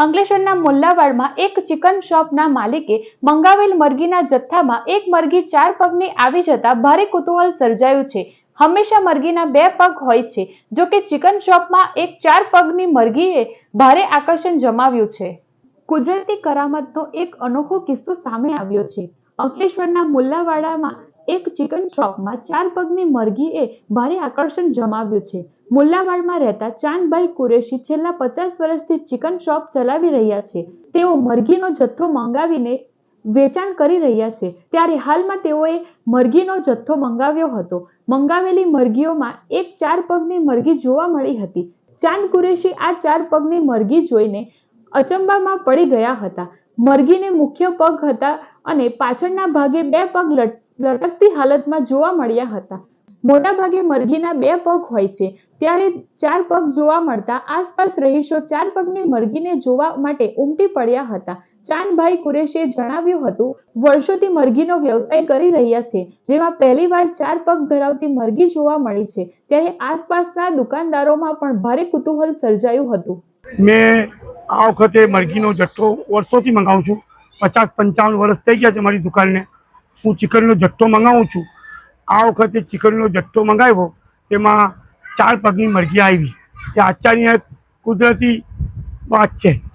અંકલેશ્વરના મુલ્લાવાડમાં એક ચિકન શોપના માલિકે મંગાવેલ મરઘીના જથ્થામાં એક મરઘી 4 પગની આવી જતા ભારે કુતૂહલ સર્જાયું છે। હંમેશા મરઘીના 2 પગ હોય છે, જો કે ચિકન શોપમાં એક 4 પગની મરઘીએ ભારે આકર્ષણ જમાવ્યું છે। કુદરતી કરામતનો એક અનોખો કિસ્સો સામે આવ્યો છે। અંકલેશ્વરના મુલ્લાવાડામાં એક ચિકન શોપમાં 4 પગની મરઘીએ ભારે આકર્ષણ જમાવ્યું છે। મુલ્લાવાડમાં રહેતા ચાંદભાઈ કુરેશી છેલ્લા 50 વર્ષથી ચિકન શોપ ચલાવી રહ્યા છે। તેઓ મરઘીનો જથ્થો મંગાવીને વેચાણ કરી રહ્યા છે, ત્યારે હાલમાં તેઓએ મરઘીનો જથ્થો મંગાવ્યો હતો। મંગાવેલી મરઘીઓમાં એક 4 પગની મરઘી જોવા મળી હતી। ચાંદ કુરેશી આ 4 પગની મરઘી જોઈને અચંબામાં પડી ગયા હતા। મરઘીને મુખ્ય પગ હતા અને પાછળના ભાગે 2 પગ લટકતી હાલતમાં જોવા મળ્યા હતા। મોટા ભાગે મરઘીના 2 પગ હોય છે, ત્યારે 4 પગ જોવા મળતા આસપાસ રહીશો 4 પગની મરઘીને જોવા માટે ઉમટી પડ્યા હતા। ચાંદભાઈ કુરેશીએ જણાવ્યું હતું, વર્ષોથી મરઘીનો વ્યવસાય કરી રહ્યા છે, જેમાં પહેલીવાર 4 પગ ધરાવતી મરઘી જોવા મળી છે, ત્યારે આસપાસના દુકાનદારોમાં પણ ભારે કુતૂહલ સર્જાયું હતું। મેં આ વખતે મરઘીનો જથ્થો વર્ષોથી મંગાવું છું। 50-55 વર્ષ થઈ ગયા છે મારી દુકાનને। હું ચિકનનો જથ્થો મંગાવું છું। આ વખતે ચિકનનો જથ્થો મંગાવ્યો, તેમાં 4 પગની મરઘી આવી। એ આચાર્ય કુદરતી વાત છે।